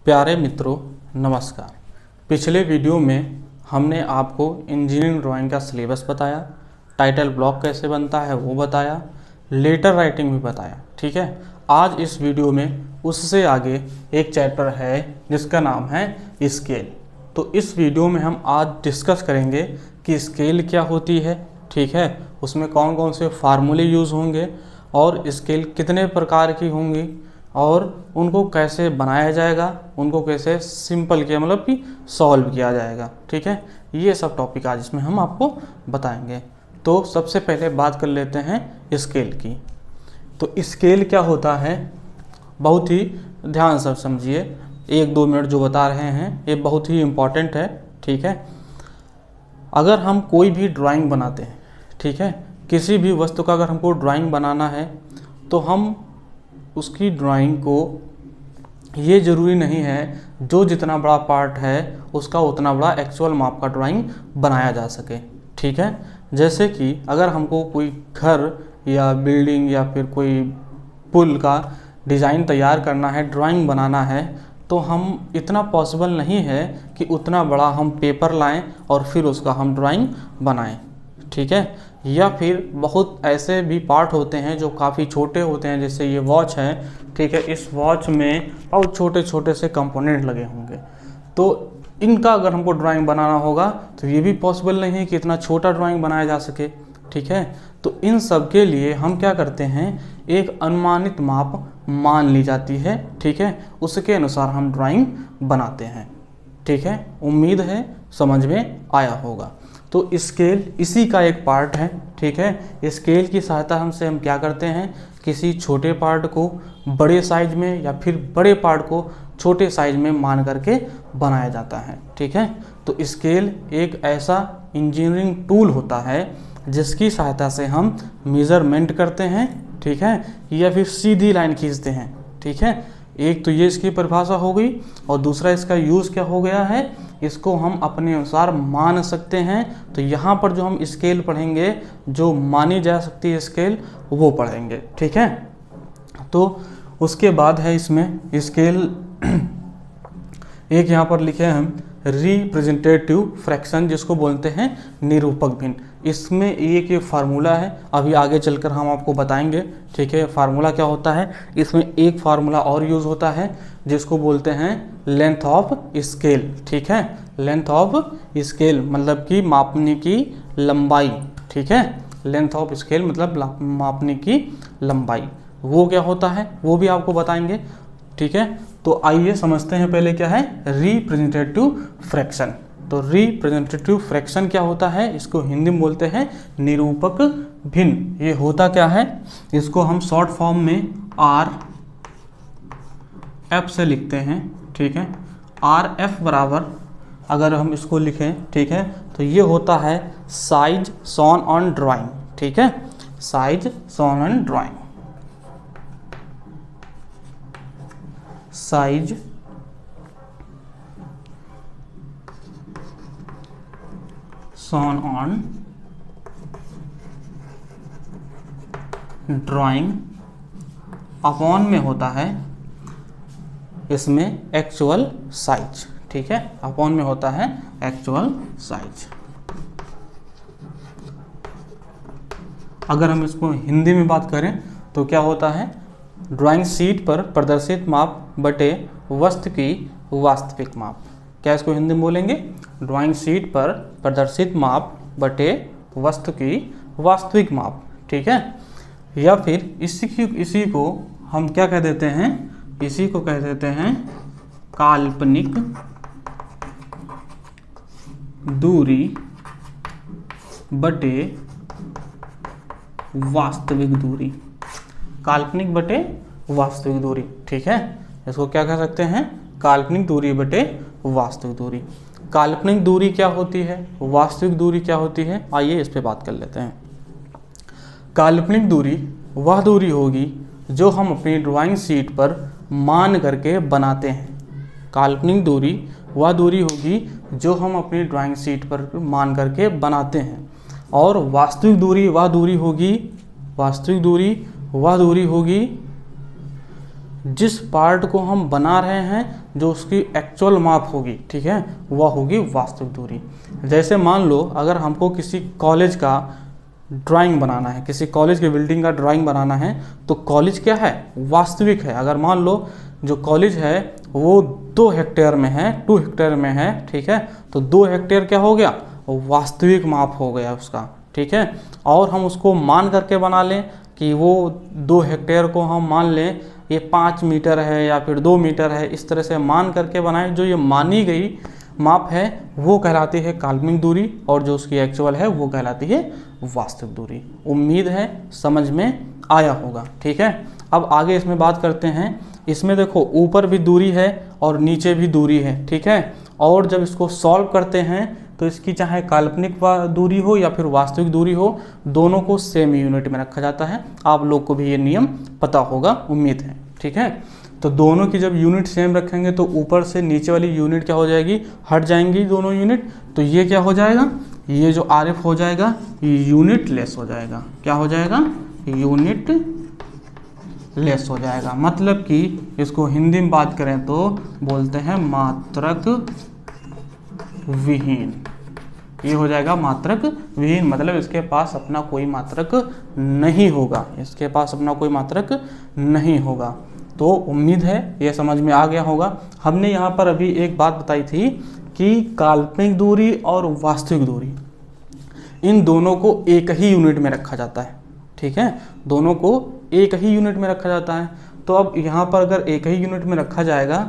प्यारे मित्रों नमस्कार। पिछले वीडियो में हमने आपको इंजीनियरिंग ड्राइंग का सिलेबस बताया, टाइटल ब्लॉक कैसे बनता है वो बताया, लेटर राइटिंग भी बताया। ठीक है, आज इस वीडियो में उससे आगे एक चैप्टर है जिसका नाम है स्केल। तो इस वीडियो में हम आज डिस्कस करेंगे कि स्केल क्या होती है। ठीक है, उसमें कौन कौन से फार्मूले यूज़ होंगे और स्केल कितने प्रकार की होंगी और उनको कैसे बनाया जाएगा, उनको कैसे सिंपल किया मतलब कि सॉल्व किया जाएगा। ठीक है, ये सब टॉपिक आज इसमें हम आपको बताएंगे। तो सबसे पहले बात कर लेते हैं स्केल की। तो स्केल क्या होता है, बहुत ही ध्यान से समझिए। 1-2 मिनट जो बता रहे हैं ये बहुत ही इम्पॉर्टेंट है। ठीक है, अगर हम कोई भी ड्राइंग बनाते हैं, ठीक है, किसी भी वस्तु का अगर हमको ड्राइंग बनाना है तो हम उसकी ड्राइंग को, ये ज़रूरी नहीं है जो जितना बड़ा पार्ट है उसका उतना बड़ा एक्चुअल माप का ड्राइंग बनाया जा सके। ठीक है, जैसे कि अगर हमको कोई घर या बिल्डिंग या फिर कोई पुल का डिज़ाइन तैयार करना है, ड्राइंग बनाना है, तो हम इतना पॉसिबल नहीं है कि उतना बड़ा हम पेपर लाएं और फिर उसका हम ड्राइंग बनाएं। ठीक है, या फिर बहुत ऐसे भी पार्ट होते हैं जो काफ़ी छोटे होते हैं, जैसे ये वॉच है। ठीक है, इस वॉच में बहुत छोटे छोटे से कंपोनेंट लगे होंगे, तो इनका अगर हमको ड्राइंग बनाना होगा तो ये भी पॉसिबल नहीं है कि इतना छोटा ड्राइंग बनाया जा सके। ठीक है, तो इन सब के लिए हम क्या करते हैं, एक अनुमानित माप मान ली जाती है। ठीक है, उसके अनुसार हम ड्राइंग बनाते हैं। ठीक है, उम्मीद है समझ में आया होगा। तो स्केल इसी का एक पार्ट है। ठीक है, स्केल की सहायता हमसे हम क्या करते हैं, किसी छोटे पार्ट को बड़े साइज में या फिर बड़े पार्ट को छोटे साइज में मान करके बनाया जाता है। ठीक है, तो स्केल एक ऐसा इंजीनियरिंग टूल होता है जिसकी सहायता से हम मेज़रमेंट करते हैं। ठीक है, या फिर सीधी लाइन खींचते हैं। ठीक है, एक तो ये इसकी परिभाषा हो गई और दूसरा इसका यूज़ क्या हो गया है, इसको हम अपने अनुसार मान सकते हैं। तो यहाँ पर जो हम स्केल पढ़ेंगे, जो मानी जा सकती है स्केल, वो पढ़ेंगे। ठीक है, तो उसके बाद है इसमें स्केल एक यहाँ पर लिखे हैं हम रिप्रेजेंटेटिव फ्रैक्शन, जिसको बोलते हैं निरूपक भिन्न। इसमें एक ये फार्मूला है, अभी आगे चलकर हम आपको बताएंगे। ठीक है, फार्मूला क्या होता है, इसमें एक फार्मूला और यूज़ होता है जिसको बोलते हैं लेंथ ऑफ स्केल। ठीक है, लेंथ ऑफ स्केल मतलब कि मापने की लंबाई। ठीक है, लेंथ ऑफ स्केल मतलब मापने की लंबाई, वो क्या होता है वो भी आपको बताएंगे। ठीक है, तो आइए समझते हैं पहले क्या है रिप्रेजेंटेटिव फ्रैक्शन। तो रिप्रेजेंटेटिव फ्रैक्शन क्या होता है, इसको हिंदी में बोलते हैं निरूपक भिन्न। ये होता क्या है, इसको हम शॉर्ट फॉर्म में RF से लिखते हैं। ठीक है, RF बराबर अगर हम इसको लिखें, ठीक है, तो ये होता है साइज शोन ऑन ड्राइंग। ठीक है, size shown on drawing, size shown on drawing upon में होता है इसमें एक्चुअल साइज। ठीक है, अपॉन में होता है एक्चुअल साइज। अगर हम इसको हिंदी में बात करें तो क्या होता है, ड्राइंग शीट पर प्रदर्शित माप बटे वस्तु की वास्तविक माप। क्या इसको हिंदी में बोलेंगे, ड्राइंग शीट पर प्रदर्शित माप बटे वस्तु की वास्तविक माप। ठीक है, या फिर इसी को हम क्या कह देते हैं, इसी को कह देते हैं काल्पनिक दूरी बटे वास्तविक दूरी। काल्पनिक बटे वास्तविक दूरी। ठीक है, इसको क्या कह सकते हैं, काल्पनिक दूरी बटे वास्तविक दूरी। काल्पनिक दूरी क्या होती है, वास्तविक दूरी क्या होती है, आइए इस पे बात कर लेते हैं। काल्पनिक दूरी वह दूरी होगी जो हम अपनी ड्राइंग शीट पर मान करके बनाते हैं। काल्पनिक दूरी वह दूरी होगी जो हम अपनी ड्राइंग शीट पर मान करके बनाते हैं। और वास्तविक दूरी वह दूरी होगी, वास्तविक दूरी वह दूरी होगी जिस पार्ट को हम बना रहे हैं जो उसकी एक्चुअल माप होगी, ठीक है, वह होगी वास्तविक दूरी। जैसे मान लो अगर हमको किसी कॉलेज का ड्राइंग बनाना है, किसी कॉलेज की बिल्डिंग का ड्राइंग बनाना है, तो कॉलेज क्या है, वास्तविक है। अगर मान लो जो कॉलेज है वो 2 हेक्टेयर में है, 2 हेक्टेयर में है, ठीक है, तो 2 हेक्टेयर क्या हो गया, वास्तविक माप हो गया उसका, ठीक है। और हम उसको मान करके बना लें कि वो 2 हेक्टेयर को हम मान लें ये 5 मीटर है या फिर 2 मीटर है, इस तरह से मान करके बनाएं। जो ये मानी गई माप है वो कहलाती है काल्पनिक दूरी, और जो उसकी एक्चुअल है वो कहलाती है वास्तविक दूरी। उम्मीद है समझ में आया होगा, ठीक है। अब आगे इसमें बात करते हैं। इसमें देखो ऊपर भी दूरी है और नीचे भी दूरी है, ठीक है। और जब इसको सॉल्व करते हैं तो इसकी चाहे काल्पनिक दूरी हो या फिर वास्तविक दूरी हो, दोनों को सेम यूनिट में रखा जाता है। आप लोग को भी ये नियम पता होगा, उम्मीद है, ठीक है। तो दोनों की जब यूनिट सेम रखेंगे तो ऊपर से नीचे वाली यूनिट क्या हो जाएगी, हट जाएंगी दोनों यूनिट। तो ये क्या हो जाएगा, ये जो आरएफ हो जाएगा ये यूनिट लेस हो जाएगा। क्या हो जाएगा, यूनिट लेस हो जाएगा। मतलब कि इसको हिंदी में बात करें तो बोलते हैं मात्रक विहीन। ये हो जाएगा मात्रक विहीन, मतलब इसके पास अपना कोई मात्रक नहीं होगा, इसके पास अपना कोई मात्रक नहीं होगा। तो उम्मीद है ये समझ में आ गया होगा। हमने यहाँ पर अभी एक बात बताई थी कि काल्पनिक दूरी और वास्तविक दूरी, इन दोनों को एक ही यूनिट में रखा जाता है, ठीक है, दोनों को एक ही यूनिट में रखा जाता है। तो अब यहाँ पर अगर एक ही यूनिट में रखा जाएगा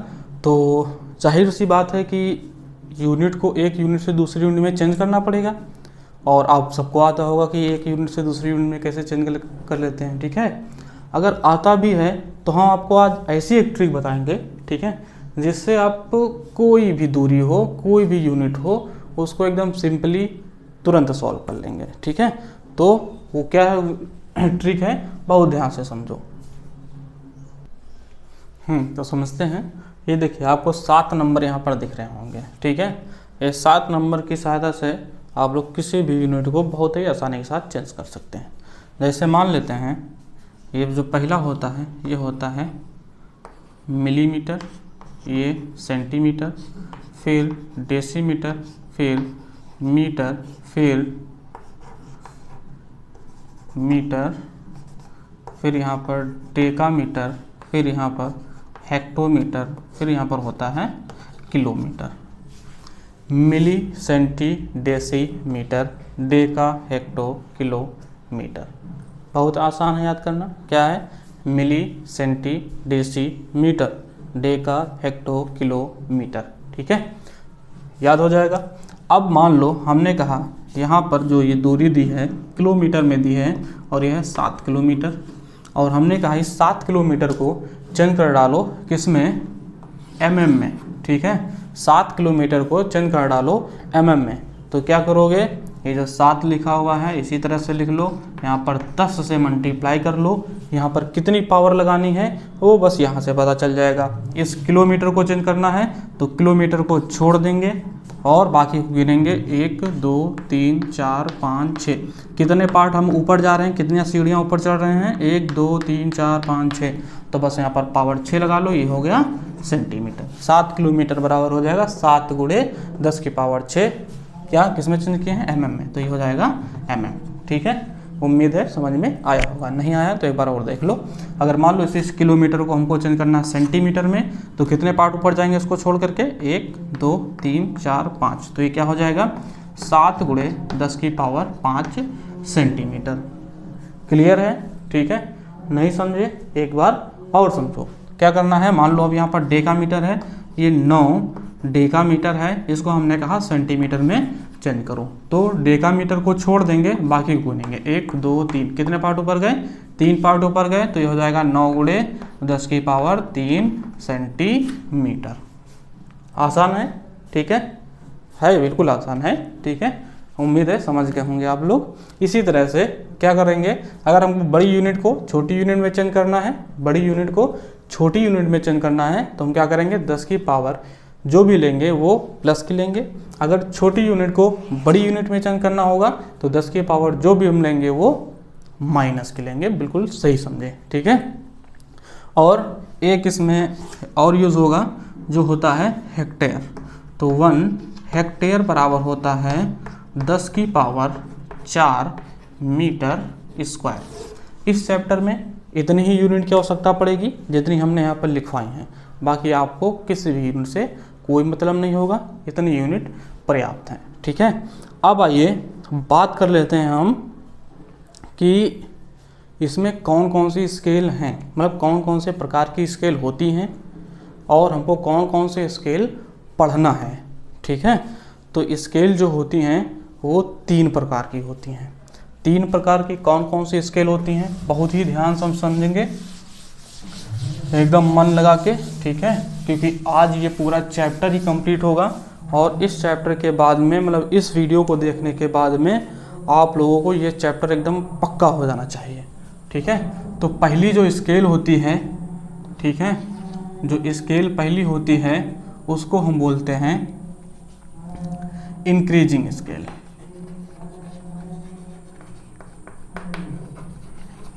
तो जाहिर सी बात है कि यूनिट को एक यूनिट से दूसरी यूनिट में चेंज करना पड़ेगा। और आप सबको आता होगा कि एक यूनिट से दूसरी यूनिट में कैसे चेंज कर लेते हैं, ठीक है। अगर आता भी है तो हम आपको आज ऐसी एक ट्रिक बताएंगे, ठीक है, जिससे आप कोई भी दूरी हो, कोई भी यूनिट हो, उसको एकदम सिंपली तुरंत सॉल्व कर लेंगे, ठीक है। तो वो क्या ट्रिक है, बहुत ध्यान से समझो। तो समझते हैं। ये देखिए आपको 7 नंबर यहाँ पर दिख रहे होंगे, ठीक है। ये 7 नंबर की सहायता से आप लोग किसी भी यूनिट को बहुत ही आसानी के साथ चेंज कर सकते हैं। जैसे मान लेते हैं ये जो पहला होता है ये होता है मिलीमीटर, ये सेंटीमीटर, फिर डेसीमीटर, फिर मीटर, फिर मीटर, फिर यहाँ पर डेकामीटर, फिर यहाँ पर हेक्टोमीटर, फिर यहाँ पर होता है kilometre. Milli, centi, deci, metre, deca, hecto, kilometre. बहुत आसान है याद करना। क्या है, milli, centi, deci, metre, deca, hecto, kilometre, ठीक है, याद हो जाएगा। अब मान लो हमने कहा यहाँ पर जो ये दूरी दी है किलोमीटर में दी है और यह है 7 किलोमीटर, और हमने कहा इस 7 किलोमीटर को चेंज कर डालो किसमें, mm में, ठीक है। 7 किलोमीटर को चेंज कर डालो mm में, तो क्या करोगे, ये जो 7 लिखा हुआ है इसी तरह से लिख लो, यहाँ पर 10 से मल्टीप्लाई कर लो। यहाँ पर कितनी पावर लगानी है वो बस यहाँ से पता चल जाएगा। इस किलोमीटर को चेंज करना है तो किलोमीटर को छोड़ देंगे और बाकी को गिनेंगे 1 2 3 4 5 6। कितने पार्ट हम ऊपर जा रहे हैं, कितनी सीढ़ियाँ ऊपर चढ़ रहे हैं, 1 2 3 4 5 6, तो बस यहाँ पर पावर 6 लगा लो, ये हो गया सेंटीमीटर। 7 किलोमीटर बराबर हो जाएगा 7 गुणे 10 की पावर 6, क्या किसमें चेंज किए हैं, mm में, तो ये हो जाएगा mm, ठीक है। उम्मीद है समझ में आया होगा, नहीं आया तो एक बार और देख लो। अगर मान लो इस किलोमीटर को हमको चेंज करना है सेंटीमीटर में, तो कितने पार्ट ऊपर जाएंगे इसको छोड़ करके, 1 2 3 4 5, तो ये क्या हो जाएगा 7 गुणे 10 की पावर 5 सेंटीमीटर। क्लियर है, ठीक है। नहीं समझे एक बार और समझो। क्या करना है, मान लो अब यहाँ पर डेकामीटर है, ये 9 डेकामीटर है, इसको हमने कहा सेंटीमीटर में चेंज करो, तो डेकामीटर को छोड़ देंगे, बाकी को गिनेंगे 1 2 3, कितने पार्ट ऊपर गए, 3 पार्ट ऊपर गए, तो ये हो जाएगा 9 गुणे 10 की पावर 3 सेंटीमीटर। आसान है, ठीक है बिल्कुल आसान है, ठीक है। उम्मीद है समझ गए होंगे आप लोग। इसी तरह से क्या करेंगे, अगर हमको बड़ी यूनिट को छोटी यूनिट में चेंज करना है, बड़ी यूनिट को छोटी यूनिट में चेंज करना है, तो हम क्या करेंगे 10 की पावर जो भी लेंगे वो प्लस की लेंगे। अगर छोटी यूनिट को बड़ी यूनिट में चेंज करना होगा तो 10 की पावर जो भी हम लेंगे वो माइनस की लेंगे। बिल्कुल सही समझे, ठीक है। और एक इसमें और यूज़ होगा जो होता है हेक्टेयर। तो 1 हेक्टेयर बराबर होता है 10 की पावर 4 मीटर स्क्वायर। इस चैप्टर में इतनी ही यूनिट की आवश्यकता पड़ेगी जितनी हमने यहाँ पर लिखवाई हैं, बाकी आपको किसी भी यूनिट से कोई मतलब नहीं होगा, इतनी यूनिट पर्याप्त है। ठीक है, अब आइए बात कर लेते हैं हम कि इसमें कौन कौन सी स्केल हैं, मतलब कौन कौन से प्रकार की स्केल होती हैं और हमको कौन कौन से स्केल पढ़ना है। ठीक है, तो स्केल जो होती हैं वो 3 प्रकार की होती हैं। 3 प्रकार की कौन कौन सी स्केल होती हैं, बहुत ही ध्यान से हम समझेंगे, एकदम मन लगा के। ठीक है, क्योंकि आज ये पूरा चैप्टर ही कंप्लीट होगा और इस चैप्टर के बाद में, मतलब इस वीडियो को देखने के बाद में आप लोगों को ये चैप्टर एकदम पक्का हो जाना चाहिए। ठीक है, तो पहली जो स्केल होती है, ठीक है, जो स्केल पहली होती है उसको हम बोलते हैं इंक्रीजिंग स्केल।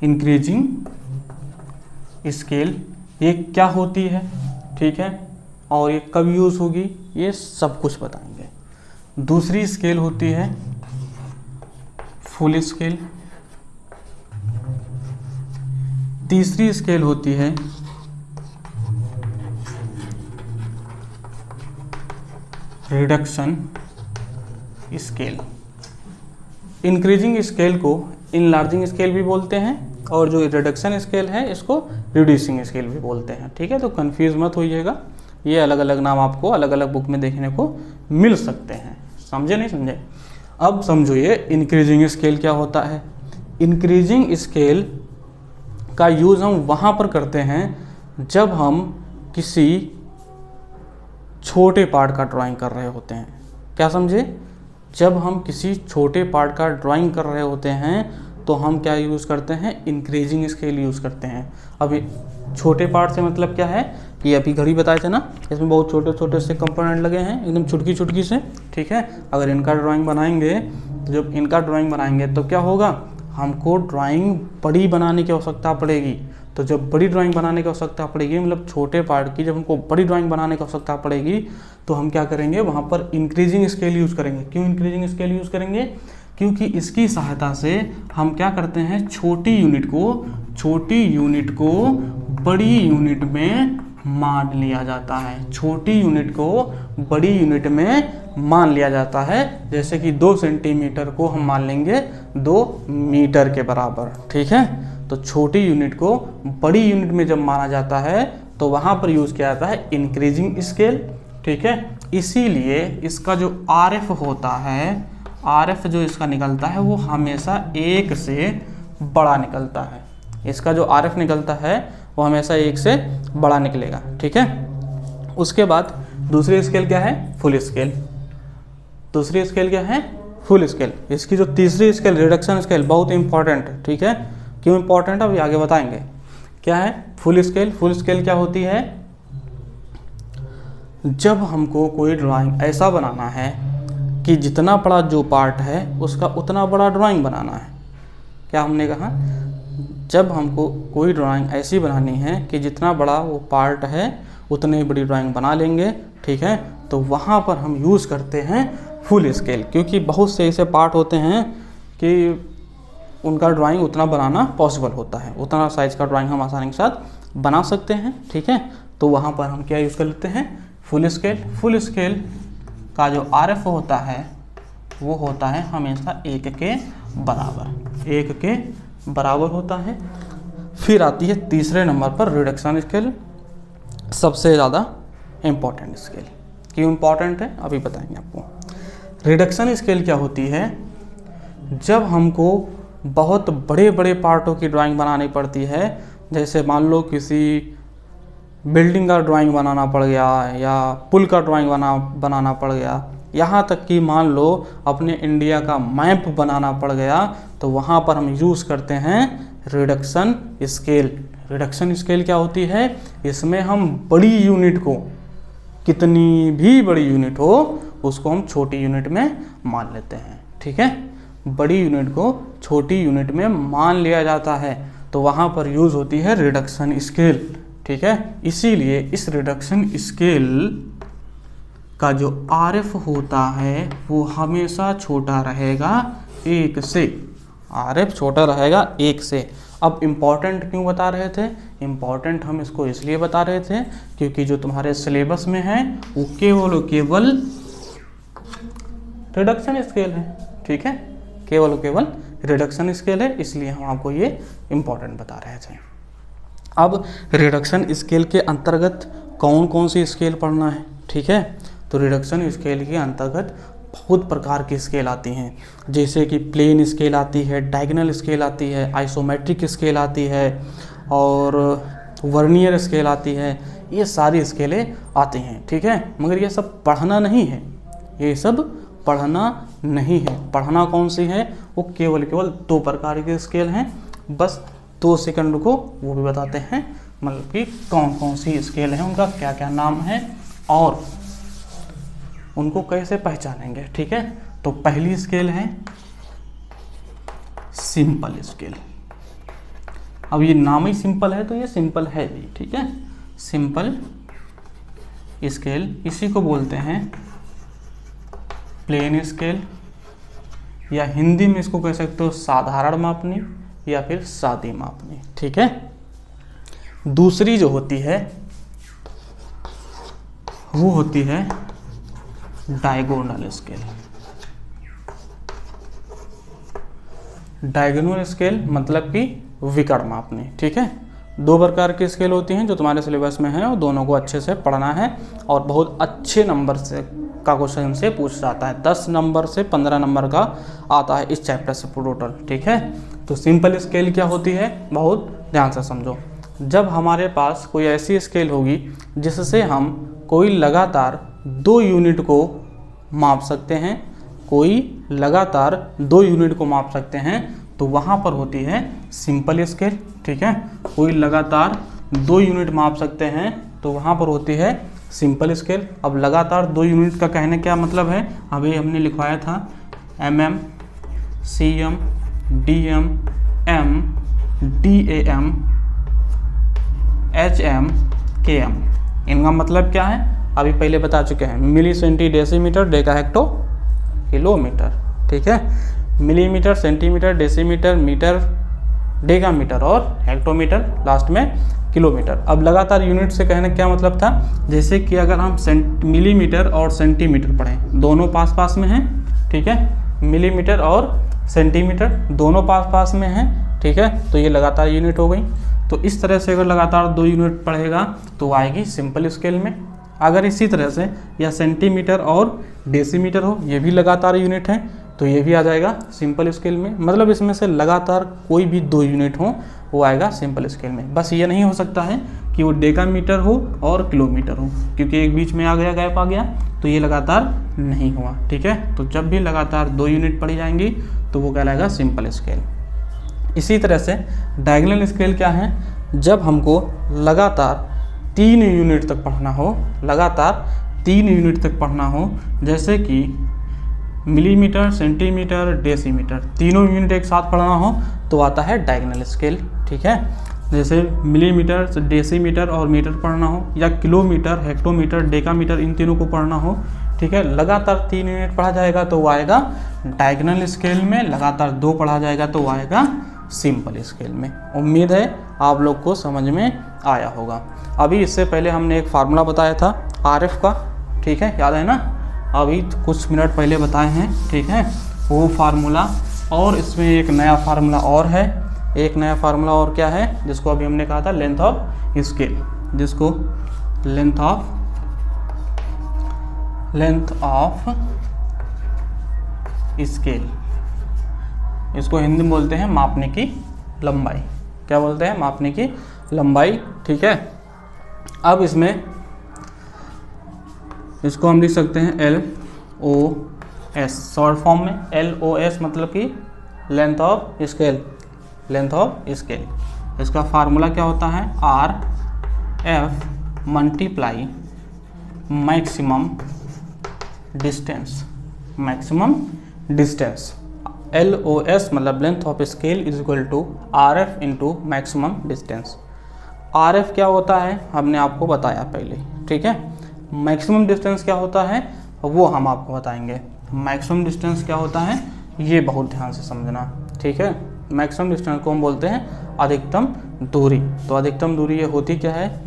इंक्रीजिंग स्केल ये क्या होती है, ठीक है, और ये कब यूज़ होगी, ये सब कुछ बताएंगे। दूसरी स्केल होती है फुल स्केल। तीसरी स्केल होती है रिडक्शन स्केल। इंक्रीजिंग स्केल को इनलार्जिंग स्केल भी बोलते हैं और जो रिडक्शन स्केल है इसको रिड्यूसिंग स्केल भी बोलते हैं। ठीक है, तो कंफ्यूज मत होइएगा, ये अलग अलग नाम आपको अलग अलग बुक में देखने को मिल सकते हैं। समझे नहीं समझे? अब समझो ये इंक्रीजिंग स्केल क्या होता है। इंक्रीजिंग स्केल का यूज़ हम वहाँ पर करते हैं जब हम किसी छोटे पार्ट का ड्राइंग कर रहे होते हैं। क्या समझे? जब हम किसी छोटे पार्ट का ड्राइंग कर रहे होते हैं तो हम क्या यूज़ करते हैं, इंक्रीजिंग स्केल यूज़ करते हैं। अभी छोटे पार्ट से मतलब क्या है कि अभी घड़ी बताए थे ना, इसमें बहुत छोटे छोटे से कंपोनेंट लगे हैं, एकदम चुटकी चुटकी से। ठीक है, अगर इनका ड्राइंग बनाएंगे तो जब इनका ड्राइंग बनाएंगे तो क्या होगा, हमको ड्राइंग बड़ी बनाने की आवश्यकता पड़ेगी। तो जब बड़ी ड्राइंग बनाने की आवश्यकता पड़ेगी, मतलब छोटे पार्ट की जब हमको बड़ी ड्राइंग बनाने की आवश्यकता पड़ेगी तो हम क्या करेंगे, वहाँ पर इंक्रीजिंग स्केल यूज़ करेंगे। क्यों इंक्रीजिंग स्केल यूज़ करेंगे? क्योंकि इसकी सहायता से हम क्या करते हैं, छोटी यूनिट को बड़ी यूनिट में मान लिया जाता है। छोटी यूनिट को बड़ी यूनिट में मान लिया जाता है। जैसे कि 2 सेंटीमीटर को हम मान लेंगे 2 मीटर के बराबर। ठीक है, तो छोटी यूनिट को बड़ी यूनिट में जब माना जाता है तो वहाँ पर यूज़ किया जाता है इंक्रीजिंग स्केल। ठीक है, इसीलिए इसका जो RF होता है, RF जो इसका निकलता है वो हमेशा 1 से बड़ा निकलता है। इसका जो RF निकलता है वो हमेशा 1 से बड़ा निकलेगा। ठीक है, उसके बाद दूसरी स्केल क्या है, फुल स्केल। दूसरी स्केल क्या है, फुल स्केल। इसकी जो तीसरी स्केल रिडक्शन स्केल, बहुत इंपॉर्टेंट। ठीक है, क्यों इंपॉर्टेंट अभी आगे बताएंगे। क्या है फुल स्केल? फुल स्केल क्या होती है, जब हमको कोई ड्राइंग ऐसा बनाना है कि जितना बड़ा जो पार्ट है उसका उतना बड़ा ड्राइंग बनाना है। क्या हमने कहा, जब हमको कोई ड्राइंग ऐसी बनानी है कि जितना बड़ा वो पार्ट है उतनी बड़ी ड्राइंग बना लेंगे। ठीक है, तो वहाँ पर हम यूज़ करते हैं फुल स्केल, क्योंकि बहुत से ऐसे पार्ट होते हैं कि उनका ड्राइंग उतना बनाना पॉसिबल होता है, उतना साइज़ का ड्राइंग हम आसानी के साथ बना सकते हैं। ठीक है, तो वहाँ पर हम क्या यूज़ कर लेते हैं, फुल स्केल। फुल स्केल का जो RF होता है वो होता है हमेशा 1 के बराबर, 1 के बराबर होता है। फिर आती है तीसरे नंबर पर रिडक्शन स्केल, सबसे ज़्यादा इम्पॉर्टेंट स्केल। क्यों इम्पॉर्टेंट है अभी बताएंगे आपको। रिडक्शन स्केल क्या होती है, जब हमको बहुत बड़े बड़े पार्टों की ड्राइंग बनानी पड़ती है। जैसे मान लो किसी बिल्डिंग का ड्राइंग बनाना पड़ गया या पुल का ड्राइंग बनाना पड़ गया, यहाँ तक कि मान लो अपने इंडिया का मैप बनाना पड़ गया, तो वहाँ पर हम यूज़ करते हैं रिडक्शन स्केल। रिडक्शन स्केल क्या होती है, इसमें हम बड़ी यूनिट को, कितनी भी बड़ी यूनिट हो उसको हम छोटी यूनिट में मान लेते हैं। ठीक है, बड़ी यूनिट को छोटी यूनिट में मान लिया जाता है, तो वहाँ पर यूज़ होती है रिडक्शन स्केल। ठीक है। इसीलिए इस रिडक्शन स्केल का जो RF होता है वो हमेशा छोटा रहेगा 1 से। RF छोटा रहेगा 1 से। अब इम्पॉर्टेंट क्यों बता रहे थे? इम्पॉर्टेंट हम इसको इसलिए बता रहे थे क्योंकि जो तुम्हारे सिलेबस में है वो केवल और केवल रिडक्शन स्केल है, ठीक है, केवल और केवल रिडक्शन स्केल है, इसलिए हम आपको ये इम्पॉर्टेंट बता रहे थे। अब रिडक्शन स्केल के अंतर्गत कौन कौन सी स्केल पढ़ना है, ठीक है। तो रिडक्शन स्केल के अंतर्गत बहुत प्रकार की स्केल आती हैं, जैसे कि प्लेन स्केल आती है, डायगोनल स्केल आती है, आइसोमेट्रिक स्केल आती है और वर्नियर स्केल आती है। ये सारी स्केलें आती हैं, ठीक है। मगर ये सब पढ़ना नहीं है, ये सब पढ़ना नहीं है। पढ़ना कौन सी है? वो केवल 2 प्रकार की स्केल हैं। बस 2 सेकंड को वो भी बताते हैं, मतलब कि कौन कौन सी स्केल हैं, उनका क्या क्या नाम है और उनको कैसे पहचानेंगे, ठीक है। तो पहली स्केल है सिंपल स्केल। अब ये नाम ही सिंपल है तो ये सिंपल है भी, ठीक है। सिंपल स्केल, इसी को बोलते हैं प्लेन स्केल, या हिंदी में इसको कह सकते हो साधारण मापनी या फिर सादी मापनी, ठीक है। दूसरी जो होती है वो होती है डायगोनल स्केल। डायगोनल स्केल मतलब कि विकर्ण मापनी, ठीक है। 2 प्रकार की स्केल होती हैं जो तुम्हारे सिलेबस में है और दोनों को अच्छे से पढ़ना है और बहुत अच्छे नंबर से का क्वेश्चन से पूछ जाता है। 10 नंबर से 15 नंबर का आता है इस चैप्टर से टोटल, ठीक है। तो सिंपल स्केल क्या होती है, बहुत ध्यान से समझो। जब हमारे पास कोई ऐसी स्केल होगी जिससे हम कोई लगातार 2 यूनिट को माप सकते हैं, कोई लगातार 2 यूनिट को माप सकते हैं, तो वहाँ पर होती है सिंपल स्केल, ठीक है। कोई लगातार 2 यूनिट माप सकते हैं तो वहाँ पर होती है सिंपल स्केल। अब लगातार 2 यूनिट का कहने क्या मतलब है, अभी हमने लिखवाया था mm, cm, dm, m, dam, hm, km। इनका मतलब क्या है अभी पहले बता चुके हैं। Milli, centi, decimetre, deca, hecto, kilometre, ठीक है। Millimetre, centimetre, decimetre, metre, decametre और हेक्टोमीटर, लास्ट में किलोमीटर। अब लगातार यूनिट से कहने क्या मतलब था, जैसे कि अगर हम मिलीमीटर और सेंटीमीटर पढ़ें, दोनों पास पास में हैं, ठीक है। मिलीमीटर और सेंटीमीटर दोनों पास पास में हैं, ठीक है। तो ये लगातार यूनिट हो गई। तो इस तरह से अगर लगातार 2 यूनिट पढ़ेगा तो आएगी सिंपल स्केल में। अगर इसी तरह से या सेंटीमीटर और डेसीमीटर हो, ये भी लगातार यूनिट है, तो ये भी आ जाएगा सिंपल स्केल में। मतलब इसमें से लगातार कोई भी 2 यूनिट हो वो आएगा सिंपल स्केल में। बस ये नहीं हो सकता है कि वो डेकामीटर हो और किलोमीटर हो, क्योंकि एक बीच में आ गया, गैप आ गया, तो ये लगातार नहीं हुआ, ठीक है। तो जब भी लगातार 2 यूनिट पढ़ी जाएंगी तो वो कहलाएगा सिंपल स्केल। इसी तरह से डायगोनल स्केल क्या है, जब हमको लगातार 3 यूनिट तक पढ़ना हो, लगातार 3 यूनिट तक पढ़ना हो, जैसे कि मिलीमीटर, सेंटीमीटर, डेसीमीटर, तीनों यूनिट एक साथ पढ़ना हो तो आता है डायगोनल स्केल, ठीक है। जैसे मिलीमीटर, डेसीमीटर और मीटर पढ़ना हो, या किलोमीटर, हेक्टोमीटर, डेकामीटर, इन तीनों को पढ़ना हो, ठीक है। लगातार 3 यूनिट पढ़ा जाएगा तो वो आएगा डायगोनल स्केल में, लगातार 2 पढ़ा जाएगा तो वो आएगा सिंपल स्केल में। उम्मीद है आप लोग को समझ में आया होगा। अभी इससे पहले हमने एक फार्मूला बताया था RF का, ठीक है, याद है ना। अभी कुछ मिनट पहले बताए हैं, ठीक है, वो फार्मूला। और इसमें एक नया फार्मूला और है, एक नया फार्मूला और क्या है, जिसको अभी हमने कहा था लेंथ ऑफ स्केल, जिसको लेंथ ऑफ स्केल, इसको हिंदी में बोलते हैं मापने की लंबाई। क्या बोलते हैं? मापने की लंबाई, ठीक है। अब इसमें इसको हम लिख सकते हैं LOS, शॉर्ट फॉर्म में LOS, मतलब कि length of scale, length of scale. इसका फार्मूला क्या होता है, RF multiply maximum distance, maximum distance. LOS मतलब length of scale is equal to RF into maximum distance. RF क्या होता है हमने आपको बताया पहले, ठीक है। मैक्सिमम डिस्टेंस क्या होता है वो हम आपको बताएंगे। मैक्सिमम डिस्टेंस क्या होता है ये बहुत ध्यान से समझना, ठीक है। मैक्सिमम डिस्टेंस को हम बोलते हैं अधिकतम दूरी। तो अधिकतम दूरी ये होती क्या है,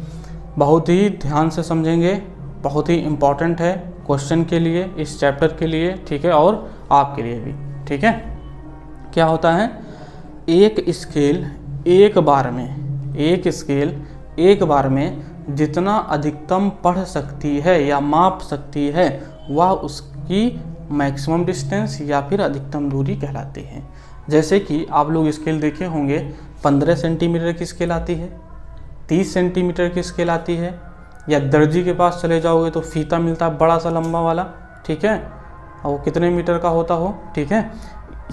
बहुत ही ध्यान से समझेंगे, बहुत ही इम्पॉर्टेंट है क्वेश्चन के लिए, इस चैप्टर के लिए, ठीक है, और आपके लिए भी, ठीक है। क्या होता है, एक स्केल एक बार में जितना अधिकतम पढ़ सकती है या माप सकती है वह उसकी मैक्सिमम डिस्टेंस या फिर अधिकतम दूरी कहलाती है। जैसे कि आप लोग स्केल देखे होंगे, 15 सेंटीमीटर की स्केल आती है, 30 सेंटीमीटर की स्केल आती है, या दर्जी के पास चले जाओगे तो फीता मिलता है बड़ा सा लंबा वाला, ठीक है, और वो कितने मीटर का होता हो, ठीक है।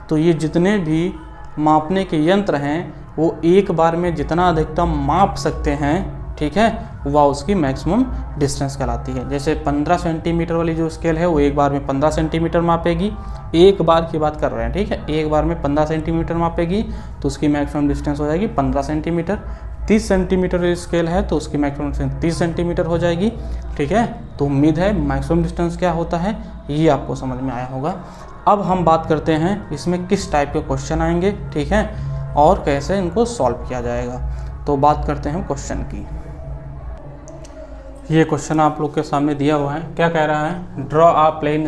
तो ये जितने भी मापने के यंत्र हैं वो एक बार में जितना अधिकतम माप सकते हैं, ठीक है, वह उसकी मैक्सिमम डिस्टेंस कहलाती है। जैसे 15 सेंटीमीटर वाली जो स्केल है वो एक बार में 15 सेंटीमीटर मापेगी, एक बार की बात कर रहे हैं, ठीक है, एक बार में 15 सेंटीमीटर मापेगी तो उसकी मैक्सिमम डिस्टेंस हो जाएगी 15 सेंटीमीटर। 30 सेंटीमीटर स्केल है तो उसकी मैक्सिमम डिस्टेंस 30 सेंटीमीटर हो जाएगी, ठीक है। तो उम्मीद है मैक्सिमम डिस्टेंस क्या होता है ये आपको समझ में आया होगा। अब हम बात करते हैं इसमें किस टाइप के क्वेश्चन आएंगे, ठीक है, और कैसे इनको सॉल्व किया जाएगा। तो बात करते हैं क्वेश्चन की। ये क्वेश्चन आप लोग के सामने दिया हुआ है, क्या कह रहा है, draw a plain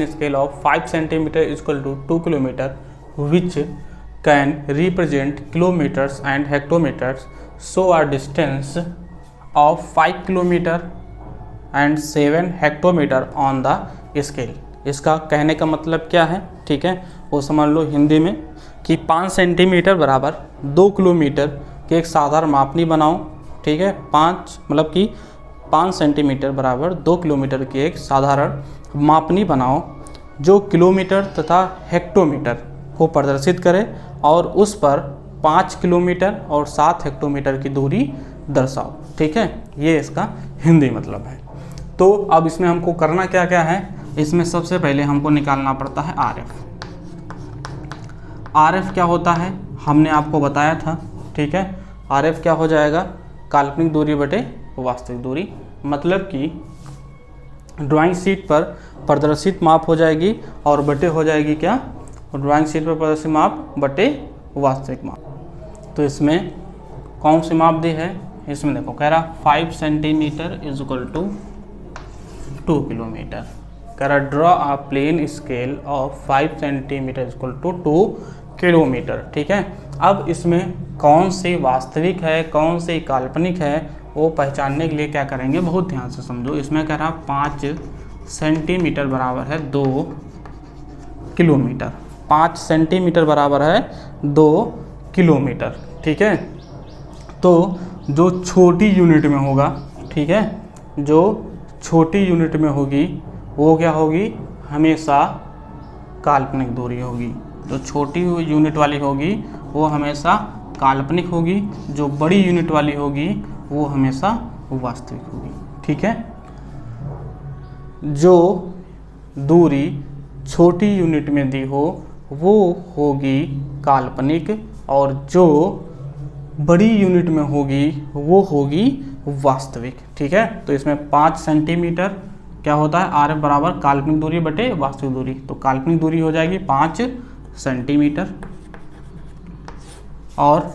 scale of 5 centimetre equal to 2 kilometre which can represent kilometres and hectometres, so a distance of 5 kilometre and 7 hectometre on the scale. इसका कहने का मतलब क्या है, ठीक है, वो समझ लो हिंदी में कि 5 सेंटीमीटर बराबर 2 किलोमीटर के एक साधारण मापनी बनाओ, ठीक है। 5 सेंटीमीटर बराबर 2 किलोमीटर की एक साधारण मापनी बनाओ जो किलोमीटर तथा हेक्टोमीटर को प्रदर्शित करे और उस पर 5 किलोमीटर और 7 हेक्टोमीटर की दूरी दर्शाओ, ठीक है। ये इसका हिंदी मतलब है। तो अब इसमें हमको करना क्या क्या है, इसमें सबसे पहले हमको निकालना पड़ता है RF। RF क्या होता है हमने आपको बताया था, ठीक है। RF क्या हो जाएगा, काल्पनिक दूरी बटे वास्तविक दूरी, मतलब कि ड्राइंग शीट पर प्रदर्शित माप हो जाएगी और बटे हो जाएगी क्या, ड्राइंग शीट पर प्रदर्शित माप बटे वास्तविक माप। तो इसमें कौन सी माप दी है, इसमें देखो कह रहा 5 centimetre is equal to 2 kilometre. कह रहा draw a plain scale of 5 centimetre is equal to 2 kilometre, ठीक है। अब इसमें कौन सी वास्तविक है कौन सी काल्पनिक है वो पहचानने के लिए क्या करेंगे, बहुत ध्यान से समझो। इसमें कह रहा 5 सेंटीमीटर बराबर है 2 किलोमीटर, 5 सेंटीमीटर बराबर है 2 किलोमीटर, ठीक है। तो जो छोटी यूनिट में होगा, ठीक है, जो छोटी यूनिट में होगी वो क्या होगी, हमेशा काल्पनिक दूरी होगी। जो छोटी यूनिट वाली होगी वो हमेशा काल्पनिक होगी, जो बड़ी यूनिट वाली होगी वो हमेशा वास्तविक होगी, ठीक है। जो दूरी छोटी यूनिट में दी हो वो होगी काल्पनिक और जो बड़ी यूनिट में होगी वो होगी वास्तविक, ठीक है। तो इसमें 5 सेंटीमीटर क्या होता है, RF बराबर काल्पनिक दूरी बटे वास्तविक दूरी। तो काल्पनिक दूरी हो जाएगी 5 सेंटीमीटर और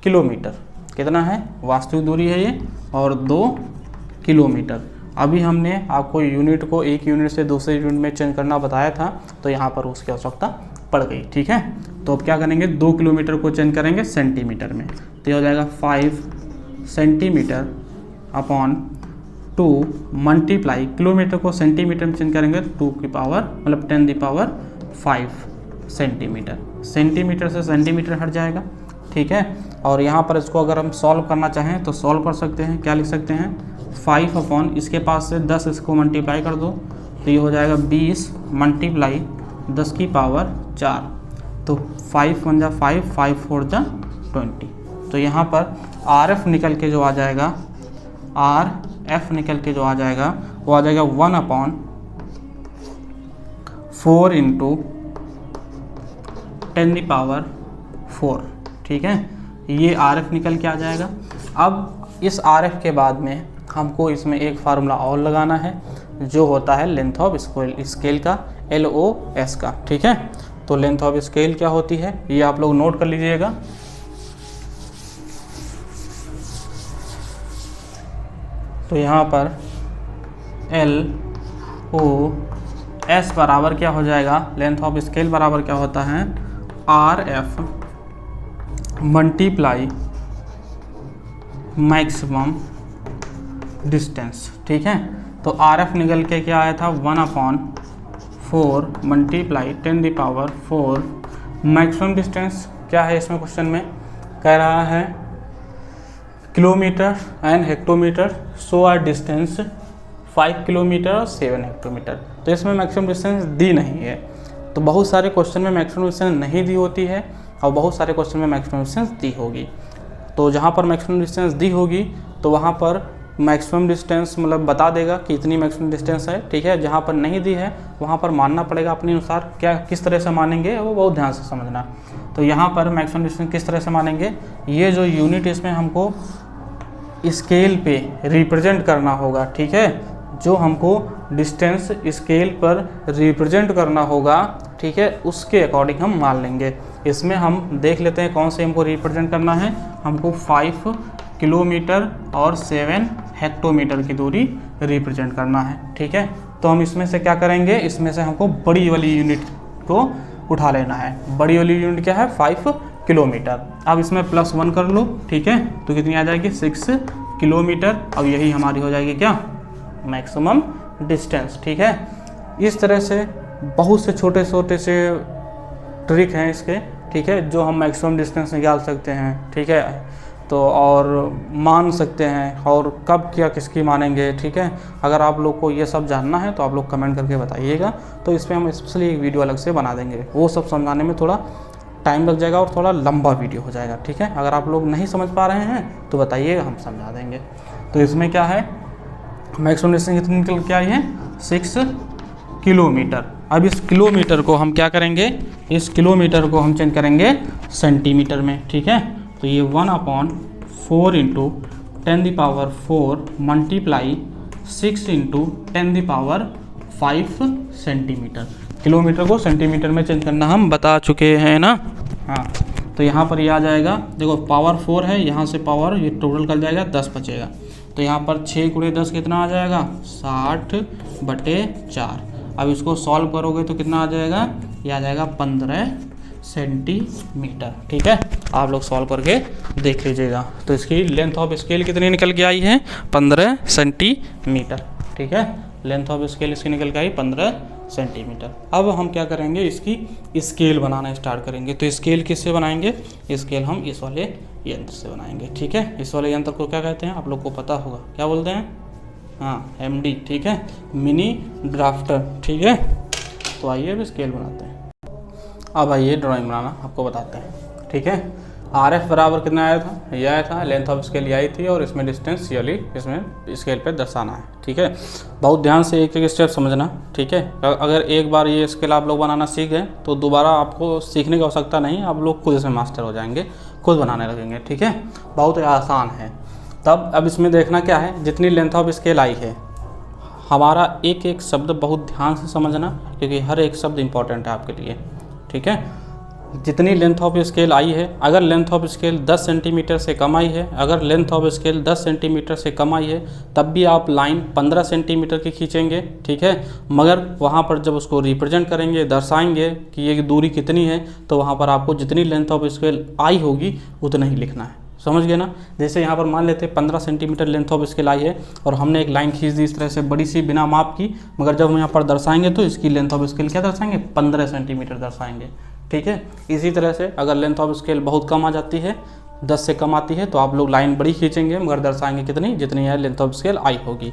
किलोमीटर कितना है, वास्तविक दूरी है ये, और 2 किलोमीटर। अभी हमने आपको यूनिट को एक यूनिट से दूसरे यूनिट में चेंज करना बताया था, तो यहाँ पर उसकी आवश्यकता पड़ गई, ठीक है। तो अब क्या करेंगे, 2 किलोमीटर को चेंज करेंगे सेंटीमीटर में, तो ये हो जाएगा 5 सेंटीमीटर अपॉन 2 मल्टीप्लाई, किलोमीटर को सेंटीमीटर में चेंज करेंगे 2 की पावर मतलब 10 की पावर 5 सेंटीमीटर। सेंटीमीटर से सेंटीमीटर हट जाएगा, ठीक है। और यहाँ पर इसको अगर हम सॉल्व करना चाहें तो सॉल्व कर सकते हैं, क्या लिख सकते हैं, 5 अपॉन इसके पास से 10 इसको मल्टीप्लाई कर दो तो ये हो जाएगा 20 मल्टीप्लाई 10 की पावर 4, तो 5 1 जा 5, 5 4 जा 20। तो यहाँ पर RF निकल के जो आ जाएगा, RF निकल के जो आ जाएगा वो आ जाएगा 1 अपॉन 4 इंटू 10 की पावर 4, ठीक है। ये RF निकल के आ जाएगा। अब इस RF के बाद में हमको इसमें एक फार्मूला और लगाना है जो होता है लेंथ ऑफ स्केल का, LOS का, ठीक है। तो लेंथ ऑफ स्केल क्या होती है ये आप लोग नोट कर लीजिएगा। तो यहाँ पर LOS बराबर क्या हो जाएगा, लेंथ ऑफ स्केल बराबर क्या होता है, RF मल्टीप्लाई मैक्सिमम डिस्टेंस, ठीक है। तो RF निकल के क्या आया था, 1/4 मल्टीप्लाई 10⁴ मैक्सिमम डिस्टेंस क्या है इसमें क्वेश्चन में कह रहा है kilometre and hectometre, so our distance 5 kilometre और 7 हेक्टोमीटर। तो इसमें मैक्सिमम डिस्टेंस दी नहीं है। तो बहुत सारे क्वेश्चन में मैक्सिमम डिस्टेंस नहीं दी होती है और बहुत सारे क्वेश्चन में मैक्सिमम डिस्टेंस दी होगी। तो जहाँ पर मैक्सिमम डिस्टेंस दी होगी तो वहाँ पर मैक्सिमम डिस्टेंस मतलब बता देगा कि इतनी मैक्सिमम डिस्टेंस है, ठीक है। जहाँ पर नहीं दी है वहाँ पर मानना पड़ेगा अपने अनुसार। क्या किस तरह से मानेंगे वो बहुत ध्यान से समझना। तो यहाँ पर मैक्सिमम डिस्टेंस किस तरह से मानेंगे, ये जो यूनिट इसमें हमको स्केल पे रिप्रेजेंट करना होगा, ठीक है। जो हमको डिस्टेंस स्केल पर रिप्रेजेंट करना होगा, ठीक है, उसके अकॉर्डिंग हम मान लेंगे। इसमें हम देख लेते हैं कौन से हमको रिप्रेजेंट करना है। हमको 5 किलोमीटर और 7 हेक्टोमीटर की दूरी रिप्रेजेंट करना है, ठीक है। तो हम इसमें से क्या करेंगे, इसमें से हमको बड़ी वाली यूनिट को उठा लेना है। बड़ी वाली यूनिट क्या है, 5 किलोमीटर। अब इसमें +1 कर लो, ठीक है। तो कितनी आ जाएगी, 6 किलोमीटर। अब यही हमारी हो जाएगी क्या, मैक्सिमम डिस्टेंस, ठीक है। इस तरह से बहुत से छोटे छोटे से ट्रिक हैं इसके, ठीक है, जो हम मैक्सिमम डिस्टेंस निकाल सकते हैं, ठीक है। तो और मान सकते हैं और कब क्या किसकी मानेंगे, ठीक है। अगर आप लोग को ये सब जानना है तो आप लोग कमेंट करके बताइएगा। तो इस पर हम स्पेशली एक वीडियो अलग से बना देंगे। वो सब समझाने में थोड़ा टाइम लग जाएगा और थोड़ा लंबा वीडियो हो जाएगा, ठीक है। अगर आप लोग नहीं समझ पा रहे हैं तो बताइएगा, हम समझा देंगे। तो इसमें क्या है, मैक्सिमम डिस्टेंस कितनी निकल के आई है, 6 किलोमीटर। अब इस किलोमीटर को हम क्या करेंगे, इस किलोमीटर को हम चेंज करेंगे सेंटीमीटर में, ठीक है। तो ये 1/4 × 10⁴ मल्टीप्लाई 6 × 10⁵ सेंटीमीटर। किलोमीटर को सेंटीमीटर में चेंज करना हम बता चुके हैं ना। हाँ, तो यहाँ पर ये आ जाएगा, देखो पावर 4 है, यहाँ से पावर ये टोटल कर जाएगा 10 बचेगा। तो यहाँ पर 6 × 10 कितना आ जाएगा, 60/4। अब इसको सॉल्व करोगे तो कितना आ जाएगा, ये आ जाएगा 15 सेंटीमीटर, ठीक है। आप लोग सॉल्व करके देख लीजिएगा। तो इसकी लेंथ ऑफ स्केल कितनी निकल के आई है, 15 सेंटीमीटर, ठीक है। लेंथ ऑफ स्केल इसकी निकल के आई 15 सेंटीमीटर। अब हम क्या करेंगे, इसकी स्केल बनाना स्टार्ट करेंगे। तो स्केल किससे बनाएंगे, स्केल हम इस वाले यंत्र से बनाएंगे, ठीक है। इस वाले यंत्र को क्या कहते हैं, आप लोग को पता होगा, क्या बोलते हैं, हाँ, MD, ठीक है, मिनी ड्राफ्टर, ठीक है। तो आइए अब स्केल बनाते हैं। अब आइए ड्राइंग बनाना आपको बताते हैं, ठीक है। RF बराबर कितना आया था, ये आया था, लेंथ ऑफ स्केल ये आई थी और इसमें डिस्टेंस ये वाली इसमें स्केल पे दर्शाना है, ठीक है। बहुत ध्यान से एक एक स्टेप समझना, ठीक है। अगर एक बार ये स्केल आप लोग बनाना सीख गए तो दोबारा आपको सीखने की आवश्यकता नहीं, आप लोग खुद इसमें मास्टर हो जाएंगे, खुद बनाने लगेंगे, ठीक है। बहुत आसान है। तब अब इसमें देखना क्या है, जितनी लेंथ ऑफ स्केल आई है, हमारा एक एक शब्द बहुत ध्यान से समझना, क्योंकि हर एक शब्द इम्पॉर्टेंट है आपके लिए, ठीक है। जितनी लेंथ ऑफ स्केल आई है, अगर लेंथ ऑफ स्केल 10 सेंटीमीटर से कम आई है, अगर लेंथ ऑफ स्केल 10 सेंटीमीटर से कम आई है, तब भी आप लाइन 15 सेंटीमीटर की खींचेंगे, ठीक है। मगर वहाँ पर जब उसको रिप्रेजेंट करेंगे, दर्शाएंगे कि ये दूरी कितनी है, तो वहाँ पर आपको जितनी लेंथ ऑफ स्केल आई होगी उतना ही लिखना है, समझ गए ना। जैसे यहाँ पर मान लेते 15 centimetre length of scale I है और हमने एक लाइन खींच दी इस तरह से बड़ी सी बिना माप की, मगर जब हम यहाँ पर दर्शाएंगे तो इसकी लेंथ ऑफ स्केल क्या दर्शाएंगे, 15 सेंटीमीटर दर्शाएंगे, ठीक है। इसी तरह से अगर लेंथ ऑफ स्केल बहुत कम आ जाती है, 10 से कम आती है, तो आप लोग लाइन बड़ी खींचेंगे मगर दर्शाएंगे कितनी, जितनी है लेंथ ऑफ स्केल आई होगी।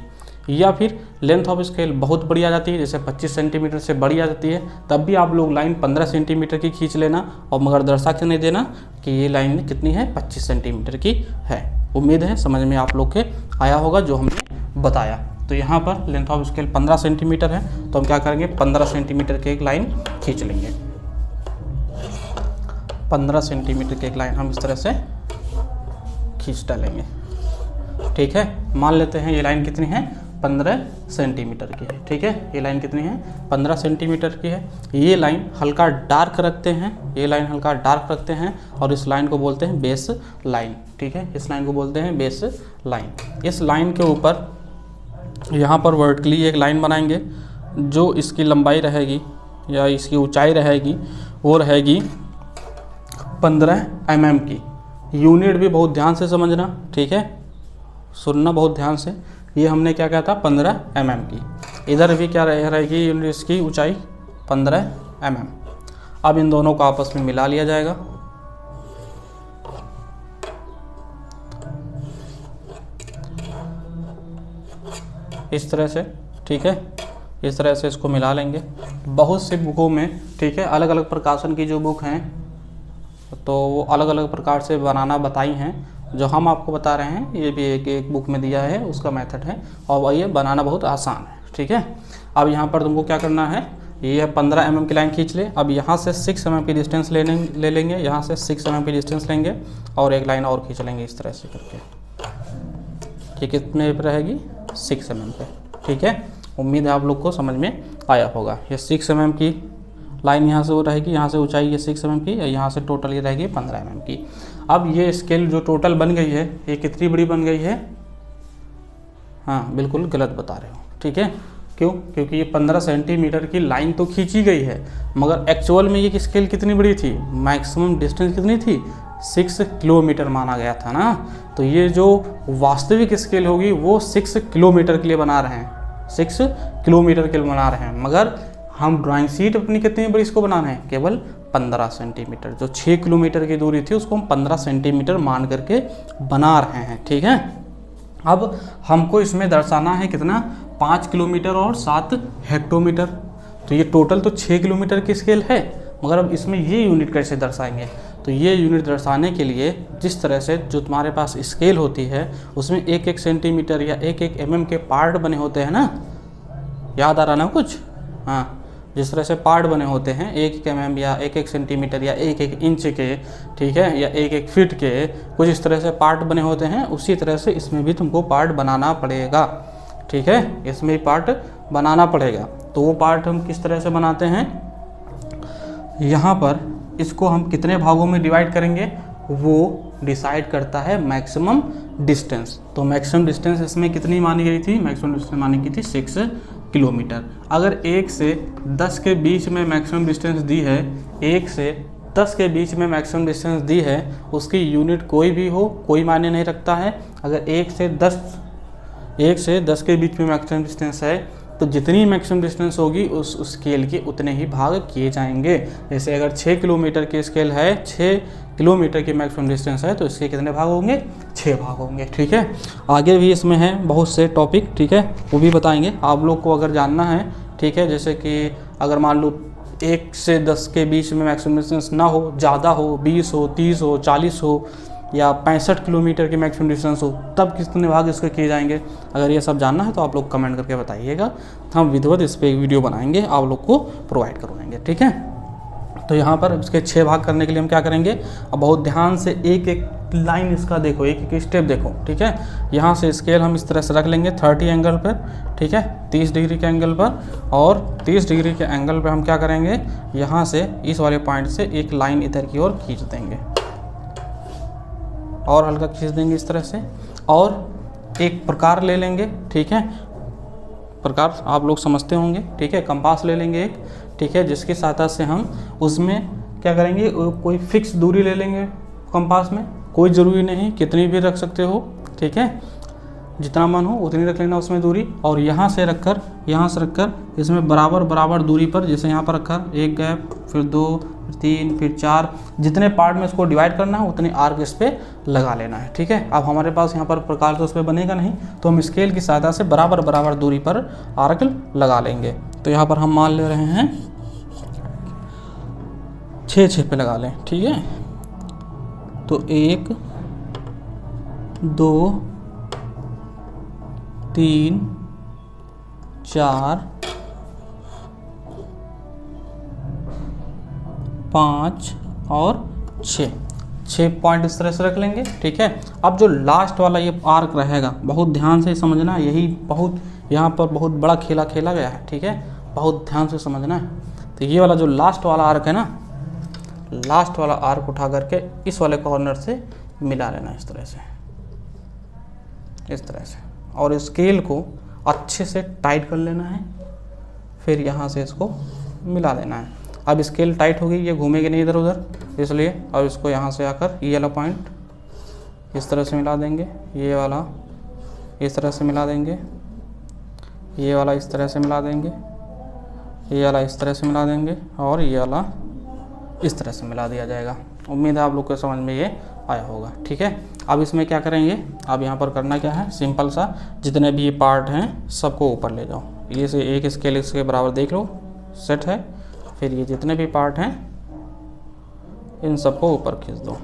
या फिर लेंथ ऑफ स्केल बहुत बड़ी आ जाती है, जैसे 25 सेंटीमीटर से बड़ी आ जाती है, तब भी आप लोग लाइन 15 सेंटीमीटर की खींच लेना और मगर दर्शा के नहीं देना कि ये लाइन कितनी है, 25 सेंटीमीटर की है। उम्मीद है समझ में आप लोग के आया होगा जो हमने बताया। तो यहाँ पर लेंथ ऑफ स्केल 15 सेंटीमीटर है, तो हम क्या करेंगे, 15 सेंटीमीटर की एक लाइन खींच लेंगे। 15 सेंटीमीटर की एक लाइन हम इस तरह से खींच डालेंगे। ठीक है, मान लेते हैं ये लाइन कितनी है, 15 सेंटीमीटर की है। ठीक है, ये लाइन कितनी है, 15 सेंटीमीटर की है। ये लाइन हल्का डार्क रखते हैं, ये लाइन हल्का डार्क रखते हैं और इस लाइन को बोलते हैं बेस लाइन। ठीक है, इस लाइन को बोलते हैं बेस लाइन। इस लाइन के ऊपर यहाँ पर वर्टिकली एक लाइन बनाएंगे, जो इसकी लंबाई रहेगी या इसकी ऊंचाई रहेगी वो रहेगी 15 mm की। यूनिट भी बहुत ध्यान से समझना, ठीक है, सुनना बहुत ध्यान से। ये हमने क्या कहा था, 15 mm की। इधर भी क्या रहेगी यूनिट इसकी ऊंचाई, 15 mm। अब इन दोनों को आपस में मिला लिया जाएगा। इस तरह से, ठीक है, इस तरह से इसको मिला लेंगे। बहुत सी बुकों में, ठीक है, अलग अलग प्रकाशन की जो बुक हैं तो वो अलग अलग प्रकार से बनाना बताई हैं। जो हम आपको बता रहे हैं ये भी एक बुक में दिया है, उसका मेथड है और ये बनाना बहुत आसान है। ठीक है, अब यहाँ पर तुमको क्या करना है, ये 15 mm की लाइन खींच ले। अब यहाँ से 6 mm की डिस्टेंस ले लेंगे, यहाँ से 6 mm की डिस्टेंस लेंगे और एक लाइन और खींच लेंगे इस तरह से करके। ये कितने पे रहेगी, 6 mm पे। ठीक है, उम्मीद है आप लोग को समझ में आया होगा। ये 6 mm की लाइन यहाँ से वो रहेगी, यहाँ से ऊंचाई ये 6 mm की, यहाँ से टोटल ये रहेगी 15 mm की। अब ये स्केल जो टोटल बन गई है ये कितनी बड़ी बन गई है, हाँ बिल्कुल गलत बता रहे हो। ठीक है, क्यों, क्योंकि ये 15 सेंटीमीटर की लाइन तो खींची गई है, मगर एक्चुअल में ये स्केल कितनी बड़ी थी, मैक्सिमम डिस्टेंस कितनी थी, 6 किलोमीटर माना गया था ना। तो ये जो वास्तविक स्केल होगी वो 6 किलोमीटर के लिए बना रहे हैं, 6 किलोमीटर के लिए बना रहे हैं, मगर हम ड्राइंग शीट अपनी कितनी बड़ी इसको बना रहे हैं, केवल 15 सेंटीमीटर। जो 6 किलोमीटर की दूरी थी उसको हम 15 सेंटीमीटर मान करके बना रहे हैं। ठीक है, अब हमको इसमें दर्शाना है कितना, 5 किलोमीटर और 7 हेक्टोमीटर। तो ये टोटल तो 6 किलोमीटर की स्केल है, मगर अब इसमें ये यूनिट कैसे दर्शाएंगे। तो ये यूनिट दर्शाने के लिए जिस तरह से जो तुम्हारे पास स्केल होती है उसमें 1-1 सेंटीमीटर या 1-1 mm के पार्ट बने होते हैं ना, याद आ रहा ना कुछ, हाँ, जिस तरह से पार्ट बने होते हैं 1-1 mm या 1-1 सेंटीमीटर या 1-1 इंच के, ठीक है, या 1-1 फीट के, कुछ इस तरह से पार्ट बने होते हैं। उसी तरह से इसमें भी तुमको पार्ट बनाना पड़ेगा। ठीक है, इसमें भी पार्ट बनाना पड़ेगा। तो वो पार्ट हम किस तरह से बनाते हैं, यहाँ पर इसको हम कितने भागों में डिवाइड करेंगे वो डिसाइड करता है मैक्सिमम डिस्टेंस। तो मैक्सिमम डिस्टेंस इसमें कितनी मानी गई थी, मैक्सिमम डिस्टेंस मानी गई थी 6 किलोमीटर। अगर 1 से 10 के बीच में मैक्सिमम डिस्टेंस दी है, 1 से 10 के बीच में मैक्सिमम डिस्टेंस दी है, उसकी यूनिट कोई भी हो कोई मायने नहीं रखता है। अगर 1 से 10 के बीच में मैक्सिमम डिस्टेंस है तो जितनी मैक्सिमम डिस्टेंस होगी उस स्केल के उतने ही भाग किए जाएंगे। जैसे अगर 6 किलोमीटर की स्केल है, 6 किलोमीटर की मैक्सिमम डिस्टेंस है तो इसके कितने भाग होंगे, 6 भाग होंगे। ठीक है, आगे भी इसमें है बहुत से टॉपिक, ठीक है, वो भी बताएंगे आप लोग को अगर जानना है। ठीक है, जैसे कि अगर मान लो 1 से 10 के बीच में मैक्सिमम डिस्टेंस ना हो, ज़्यादा हो, 20 हो, 30 हो, 40 हो या 65 किलोमीटर की मैक्सिमम डिस्टेंस हो, तब कितने भाग इसके किए जाएंगे। अगर ये सब जानना है तो आप लोग कमेंट करके बताइएगा, हम विधिवत इस पर एक वीडियो बनाएंगे, आप लोग को प्रोवाइड करवाएंगे। ठीक है, तो यहाँ पर इसके 6 भाग करने के लिए हम क्या करेंगे, अब बहुत ध्यान से एक एक लाइन इसका देखो, एक एक स्टेप देखो। ठीक है, यहाँ से स्केल हम इस तरह से रख लेंगे 30 एंगल पर, ठीक है, 30 डिग्री के एंगल पर, और 30 डिग्री के एंगल पर हम क्या करेंगे, यहाँ से इस वाले पॉइंट से एक लाइन इधर की ओर खींच देंगे और हल्का खींच देंगे इस तरह से, और एक प्रकार ले लेंगे। ठीक है, प्रकार आप लोग समझते होंगे, ठीक है, कंपास ले लेंगे एक, ठीक है, जिसकी सहायता से हम उसमें क्या करेंगे, कोई फिक्स दूरी ले लेंगे कंपास में, कोई ज़रूरी नहीं कितनी भी रख सकते हो, ठीक है, जितना मन हो उतनी रख लेना उसमें दूरी। और यहाँ से रखकर इसमें बराबर दूरी पर, जैसे यहाँ पर रखकर एक गैप, फिर 2, फिर 3, फिर 4, जितने पार्ट में इसको डिवाइड करना है उतने आर्क इस पर लगा लेना है। ठीक है, अब हमारे पास यहाँ पर प्रकार तो उस पर बनेगा नहीं, तो हम स्केल की सहायता से बराबर दूरी पर आर्क लगा लेंगे। तो यहाँ पर हम मान ले रहे हैं 6 पे लगा लें। ठीक है, तो 1, 2, 3, 4, 5 और 6। 6 पॉइंट इस तरह से रख लेंगे। ठीक है, अब जो लास्ट वाला ये आर्क रहेगा, बहुत ध्यान से समझना, यही बहुत यहाँ पर बहुत बड़ा खेला खेला गया है। ठीक है, बहुत ध्यान से समझना है। तो ये वाला जो लास्ट वाला आर्क है ना, लास्ट वाला आर्क उठा करके इस वाले कॉर्नर से मिला लेना, इस तरह से, इस तरह से, और स्केल को अच्छे से टाइट कर लेना है। फिर यहाँ से इसको मिला देना है। अब स्केल टाइट हो गई, ये घूमेगी नहीं इधर उधर, इसलिए अब इसको यहाँ से आकर ये वाला पॉइंट इस तरह से मिला देंगे, ये वाला इस तरह से मिला देंगे, ये वाला इस तरह से मिला देंगे, ये वाला इस तरह से मिला देंगे, और ये वाला इस तरह से मिला दिया जाएगा। उम्मीद है आप लोग को समझ में ये आया होगा। ठीक है, अब इसमें क्या करेंगे, अब यहाँ पर करना क्या है, सिंपल सा, जितने भी ये पार्ट हैं सबको ऊपर ले जाओ। ये से एक स्केल इसके बराबर देख लो, सेट है। फिर ये जितने भी पार्ट हैं इन सबको ऊपर खींच दो।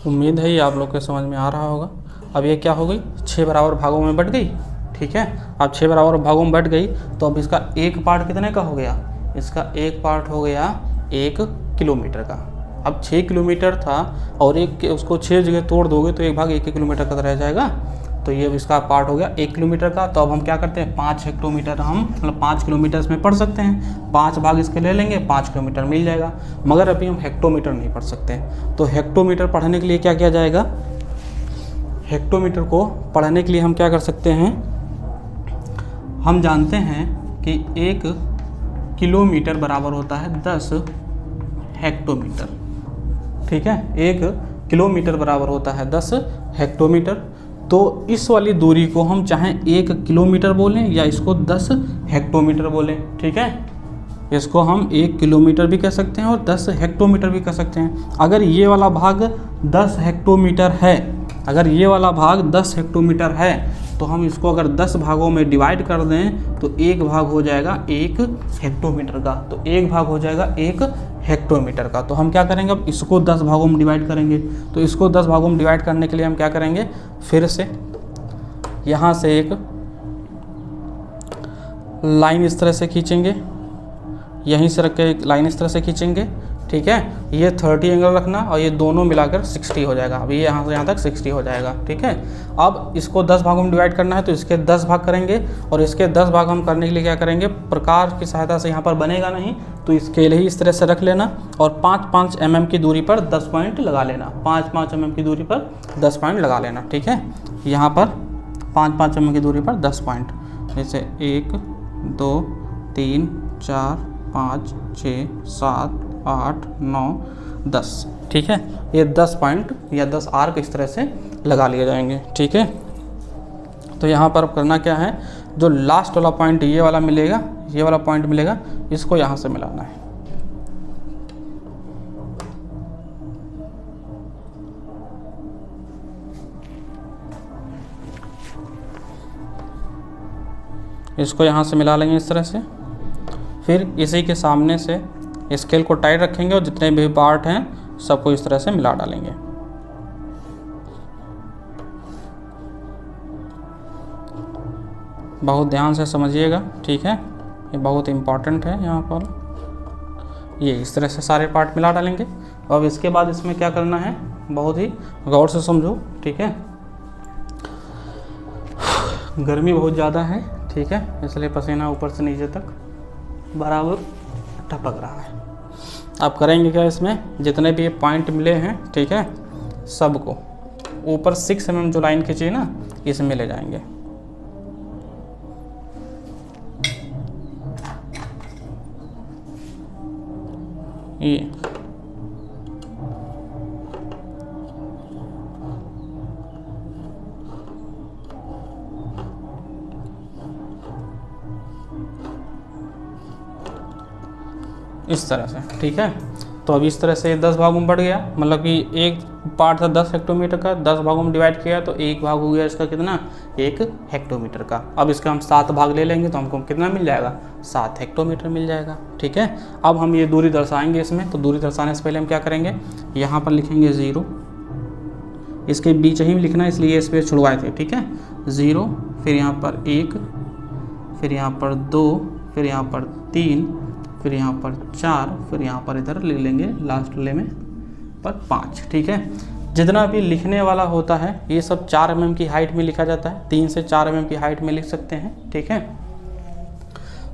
उम्मीद है ये आप लोग के समझ में आ रहा होगा। अब ये क्या हो गई, 6 बराबर भागों में बट गई। ठीक है, अब 6 बराबर भागों में बट गई, तो अब इसका एक पार्ट कितने का हो गया, इसका एक पार्ट हो गया 1 किलोमीटर का। अब 6 किलोमीटर था और एक उसको 6 जगह तोड़ दोगे तो एक भाग 1 किलोमीटर का रह जाएगा। तो ये इसका पार्ट हो गया 1 किलोमीटर का। तो अब हम क्या करते हैं, 5 हेक्टोमीटर, हम मतलब 5 किलोमीटर इसमें पढ़ सकते हैं। 5 भाग इसके ले लेंगे, 5 किलोमीटर मिल जाएगा। मगर अभी हम हेक्टोमीटर नहीं पढ़ सकते। तो हेक्टोमीटर पढ़ने के लिए क्या किया जाएगा, हेक्टोमीटर को पढ़ने के लिए हम क्या कर सकते हैं, हम जानते हैं कि 1 किलोमीटर बराबर होता है 10 हेक्टोमीटर। ठीक है, 1 किलोमीटर बराबर होता है 10 हेक्टोमीटर। तो इस वाली दूरी को हम चाहे 1 किलोमीटर बोलें या इसको 10 हेक्टोमीटर बोलें। ठीक है, इसको हम 1 किलोमीटर भी कह सकते हैं और 10 हेक्टोमीटर भी कह सकते हैं। अगर ये वाला भाग 10 हेक्टोमीटर है, अगर ये वाला भाग 10 हेक्टोमीटर है, तो हम इसको अगर 10 भागों में डिवाइड कर दें तो एक भाग हो जाएगा 1 हेक्टोमीटर का। तो एक भाग हो जाएगा 1 हेक्टोमीटर का। तो हम क्या करेंगे, अब इसको 10 भागों में डिवाइड करेंगे। तो इसको 10 भागों में डिवाइड करने के लिए हम क्या करेंगे, फिर से यहाँ से एक लाइन इस तरह से खींचेंगे, यहीं से रख के एक लाइन इस तरह से खींचेंगे। ठीक है, ये 30 एंगल रखना और ये दोनों मिलाकर 60 हो जाएगा। अभी यहाँ से यहाँ तक 60 हो जाएगा। ठीक है, अब इसको 10 भागों में डिवाइड करना है तो इसके 10 भाग करेंगे और इसके 10 भाग हम करने के लिए क्या करेंगे, प्रकार की सहायता से यहाँ पर बनेगा नहीं तो स्केल ही इस तरह से रख लेना और 5-5 mm की दूरी पर 10 पॉइंट लगा लेना। 5-5 mm की दूरी पर 10 पॉइंट लगा लेना। ठीक है, यहाँ पर 5-5 mm की दूरी पर 10 पॉइंट, जैसे 1 2 3 4 5 6 7 8 9 10। ठीक है, ये 10 पॉइंट या 10 आर्क इस तरह से लगा लिए जाएंगे। ठीक है, तो यहाँ पर करना क्या है, जो लास्ट वाला पॉइंट ये वाला मिलेगा, ये वाला पॉइंट मिलेगा, इसको यहाँ से मिलाना है। इसको यहाँ से मिला लेंगे इस तरह से। फिर इसी के सामने से स्केल को टाइट रखेंगे और जितने भी पार्ट हैं सबको इस तरह से मिला डालेंगे। बहुत ध्यान से समझिएगा। ठीक है, ये बहुत इम्पॉर्टेंट है। यहाँ पर ये इस तरह से सारे पार्ट मिला डालेंगे। अब इसके बाद इसमें क्या करना है, बहुत ही गौर से समझो। ठीक है, गर्मी बहुत ज़्यादा है। ठीक है, इसलिए पसीना ऊपर से नीचे तक बराबर टपक रहा है। अब करेंगे क्या, इसमें जितने भी ये पॉइंट मिले हैं, ठीक है, सबको ऊपर 6 mm जो लाइन खींची ना, इसमें ले जाएंगे। ये इस तरह से। ठीक है, तो अब इस तरह से 10 भागों में बढ़ गया, मतलब कि एक पार्ट था 10 हेक्टोमीटर का, 10 भागों में डिवाइड किया तो एक भाग हो गया इसका कितना, 1 हेक्टोमीटर का। अब इसका हम 7 भाग ले लेंगे तो हमको कितना मिल जाएगा, 7 हेक्टोमीटर मिल जाएगा। ठीक है, अब हम ये दूरी दर्शाएंगे इसमें। तो दूरी दर्शाने से पहले हम क्या करेंगे, यहाँ पर लिखेंगे 0, इसके बीच ही लिखना है इसलिए स्पेस छुड़वाए थे। ठीक है, 0, फिर यहाँ पर 1, फिर यहाँ पर 2, फिर यहाँ पर 3, फिर यहाँ पर 4, फिर यहाँ पर इधर लिख लेंगे लास्ट वाले में पर 5। ठीक है, जितना भी लिखने वाला होता है ये सब 4 mm की हाइट में लिखा जाता है, 3 से 4 mm की हाइट में लिख सकते हैं। ठीक है,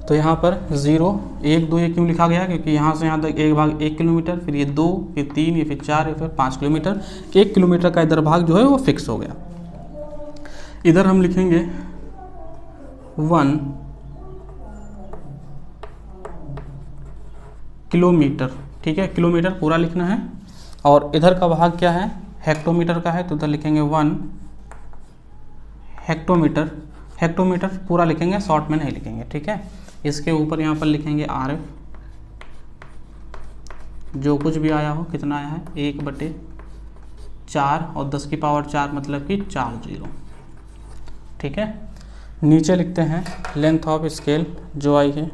तो यहाँ पर 0, 1, 2 ये क्यों लिखा गया, क्योंकि यहाँ से यहाँ तक एक भाग 1 किलोमीटर, फिर ये 2, फिर 3, ये फिर 4, ये फिर 5 किलोमीटर। 1 किलोमीटर का इधर भाग जो है वो फिक्स हो गया। इधर हम लिखेंगे 1 किलोमीटर। ठीक है, किलोमीटर पूरा लिखना है। और इधर का भाग क्या है, हेक्टोमीटर का है, तो इधर लिखेंगे 1 हेक्टोमीटर। हेक्टोमीटर पूरा लिखेंगे, शॉर्ट में नहीं लिखेंगे। ठीक है, इसके ऊपर यहाँ पर लिखेंगे RF, जो कुछ भी आया हो, कितना आया है 1/4 और 10 की पावर 4 मतलब कि 4 0। ठीक है, नीचे लिखते हैं लेंथ ऑफ स्केल जो आई है,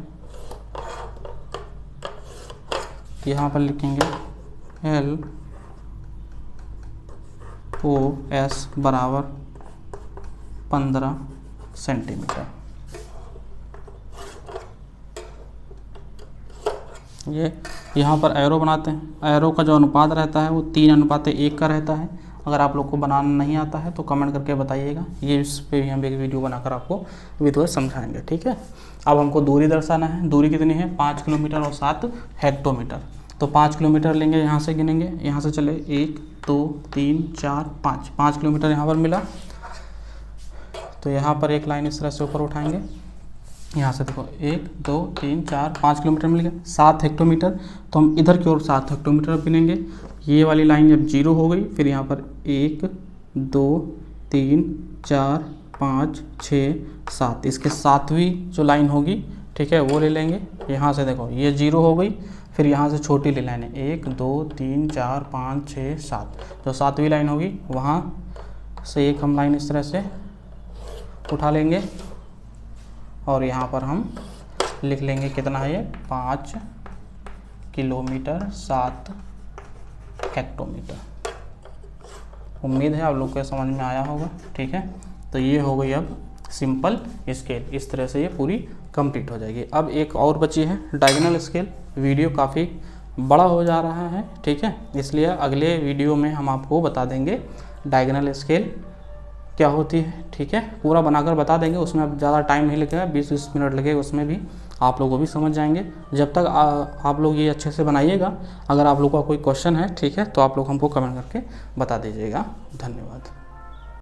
यहाँ पर लिखेंगे LOS बराबर 15 सेंटीमीटर। ये यहाँ पर एरो बनाते हैं। एरो का जो अनुपात रहता है वो 3:1 का रहता है। अगर आप लोग को बनाना नहीं आता है तो कमेंट करके बताइएगा, ये इस पे भी हम एक वीडियो बनाकर आपको विधिवत समझाएंगे। ठीक है, अब हमको दूरी दर्शाना है। दूरी कितनी है, 5 किलोमीटर और 7 हेक्टोमीटर। तो 5 किलोमीटर लेंगे, यहाँ से गिनेंगे, यहाँ से चले 1 2 3 4 5 किलोमीटर यहाँ पर मिला। तो यहाँ पर एक लाइन इस तरह से ऊपर उठाएंगे, यहाँ से देखो 1 2 3 4 5 किलोमीटर मिल गया। 7 हेक्टोमीटर, तो हम इधर की ओर 7 हेक्टोमीटर गिनेंगे। ये वाली लाइन जब 0 हो गई, फिर यहाँ पर 1 2 3 4 5 6 7, इसके 7वीं जो लाइन होगी, ठीक है, वो ले लेंगे। यहाँ से देखो ये 0 हो गई, फिर यहाँ से छोटी ले लाइन है 1 2 3 4 5 6 7, जो 7वीं लाइन होगी वहाँ से एक हम लाइन इस तरह से उठा लेंगे और यहाँ पर हम लिख लेंगे कितना है ये 5 किलोमीटर 7 हेक्टोमीटर। उम्मीद है आप लोग को समझ में आया होगा। ठीक है, तो ये हो गई अब सिंपल स्केल। इस तरह से ये पूरी कंप्लीट हो जाएगी। अब एक और बची है डायगोनल स्केल। वीडियो काफ़ी बड़ा हो जा रहा है, ठीक है, इसलिए अगले वीडियो में हम आपको बता देंगे डायगोनल स्केल क्या होती है। ठीक है, पूरा बनाकर बता देंगे, उसमें अब ज़्यादा टाइम नहीं लगेगा, 20-20 मिनट लगेगा, उसमें भी आप लोगों को भी समझ जाएंगे। जब तक आप लोग ये अच्छे से बनाइएगा। अगर आप लोग का कोई क्वेश्चन है, ठीक है, तो आप लोग हमको कमेंट करके बता दीजिएगा। धन्यवाद।